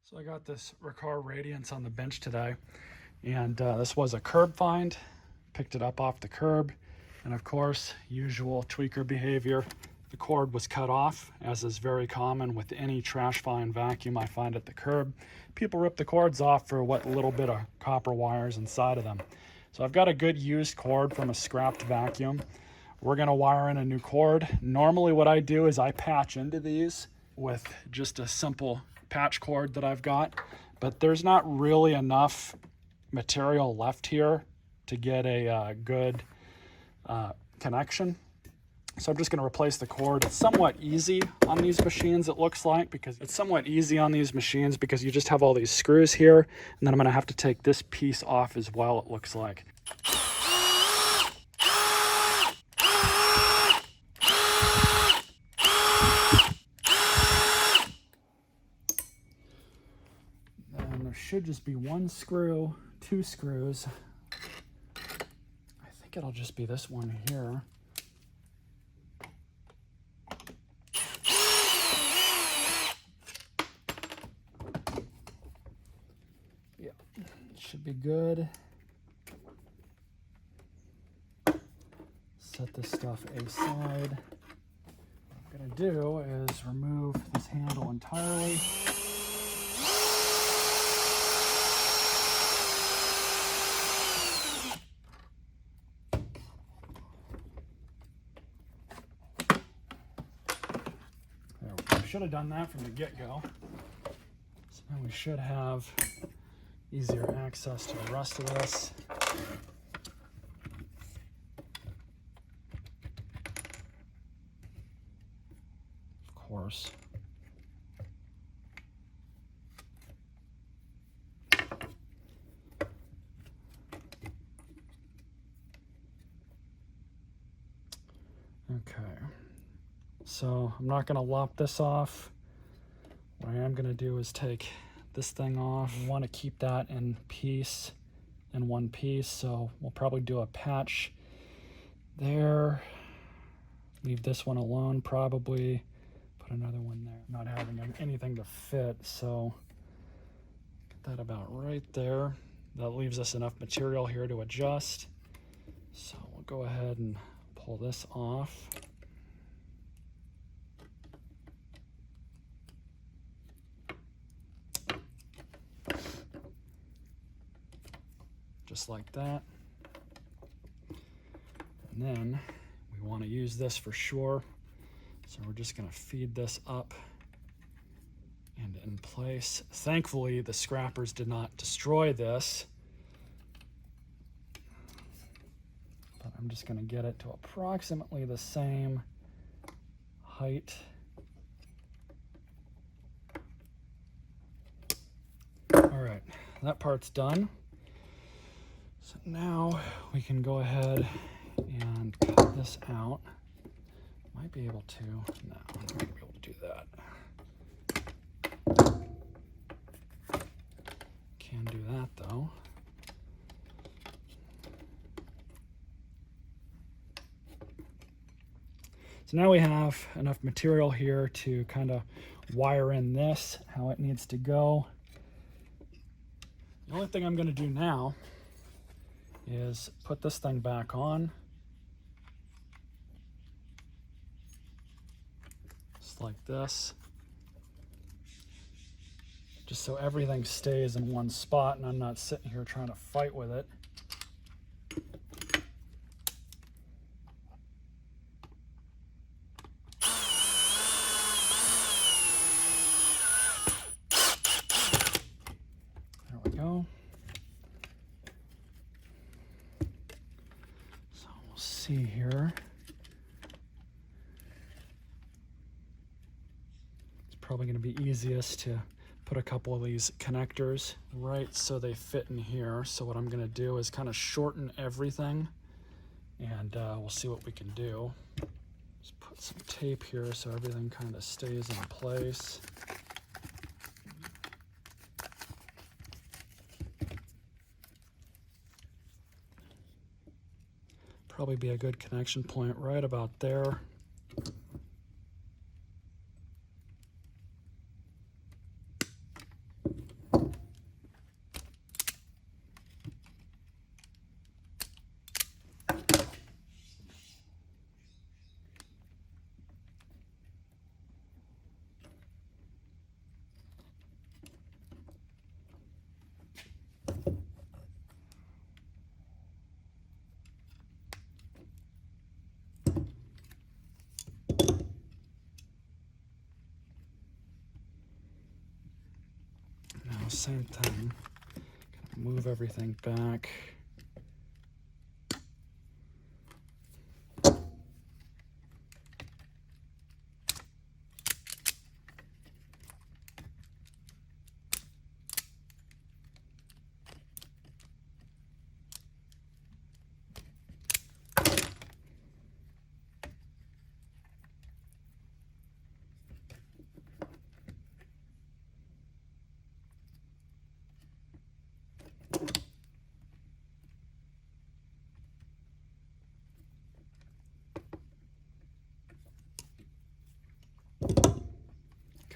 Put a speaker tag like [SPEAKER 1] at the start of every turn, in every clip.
[SPEAKER 1] So I got this Riccar Radiance on the bench today, and this was a curb find. Picked it up off the curb, and of course, usual tweaker behavior. The cord was cut off, as is very common with any trash find vacuum I find at the curb. People rip the cords off for what little bit of copper wires inside of them. So I've got a good used cord from a scrapped vacuum. We're gonna wire in a new cord. Normally what I do is I patch into these with just a simple patch cord that I've got, but there's not really enough material left here to get a good connection. So I'm just going to replace the cord. It's somewhat easy on these machines, it looks like, because you just have all these screws here, and then I'm going to have to take this piece off as well, it looks like. And there should just be one screw, two screws. I think it'll just be this one here. Yeah, should be good. Set this stuff aside. What I'm gonna do is remove this handle entirely. Should have done that from the get-go. So now we should have easier access to the rest of this. Of course. Okay. So I'm not going to lop this off. What I am going to do is take this thing off. We want to keep that in one piece, so we'll probably do a patch there. Leave this one alone probably. Put another one there. Not having anything to fit, so get that about right there. That leaves us enough material here to adjust. So we'll go ahead and pull this off. Just like that. And then we want to use this for sure. So we're just going to feed this up and in place. Thankfully, the scrappers did not destroy this. But I'm just going to get it to approximately the same height. All right, that part's done. So now we can go ahead and cut this out. Might be able to, no, I'm not gonna be able to do that. Can do that though. So now we have enough material here to kind of wire in this, how it needs to go. The only thing I'm gonna do now is put this thing back on. Just like this. Just so everything stays in one spot and I'm not sitting here trying to fight with it. There we go. See here. It's probably going to be easiest to put a couple of these connectors right so they fit in here. So what I'm going to do is kind of shorten everything, and we'll see what we can do. Just put some tape here so everything kind of stays in place. Probably be a good connection point right about there. same thing. Move everything back.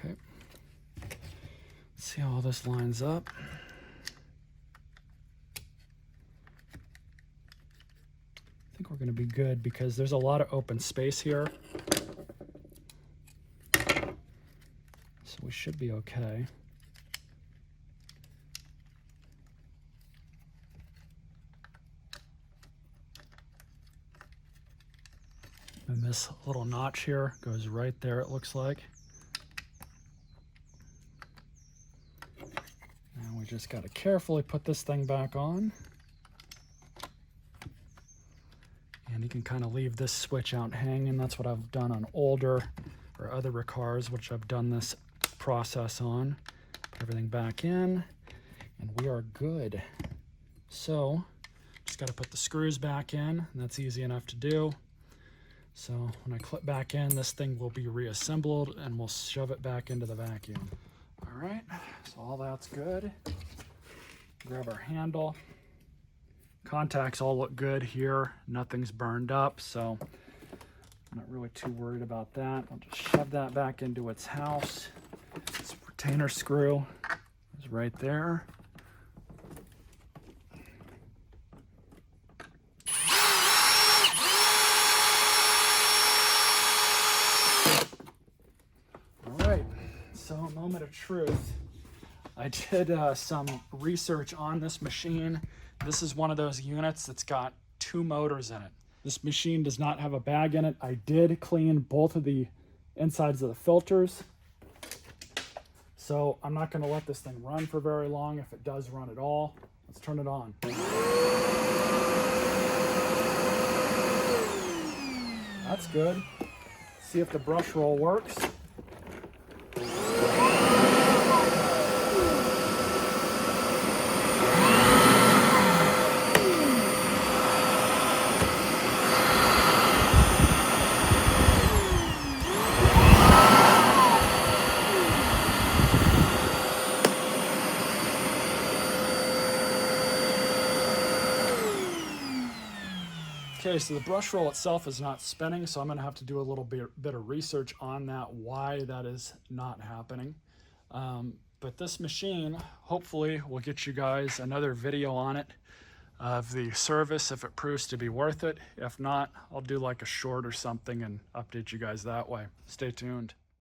[SPEAKER 1] Okay. Let's see how all this lines up. I think we're going to be good because there's a lot of open space here. So we should be okay. And this little notch here goes right there, it looks like. Now we just got to carefully put this thing back on. And you can kind of leave this switch out hanging. That's what I've done on older or other Riccars, which I've done this process on. Put everything back in, and we are good. So, just got to put the screws back in, and that's easy enough to do. So when I clip back in, this thing will be reassembled, and we'll shove it back into the vacuum. All right, so all that's good. Grab our handle. Contacts all look good here. Nothing's burned up, so I'm not really too worried about that. I'll just shove that back into its house. This retainer screw is right there. All right, so moment of truth. I did some research on this machine. This is one of those units that's got 2 motors in it. This machine does not have a bag in it. I did clean both of the insides of the filters. So I'm not going to let this thing run for very long, if it does run at all. Let's turn it on. That's good. See if the brush roll works. Okay, so the brush roll itself is not spinning, so I'm going to have to do a little bit of research on that, why that is not happening. But this machine, hopefully, will get you guys another video on it of the service if it proves to be worth it. If not, I'll do like a short or something and update you guys that way. Stay tuned.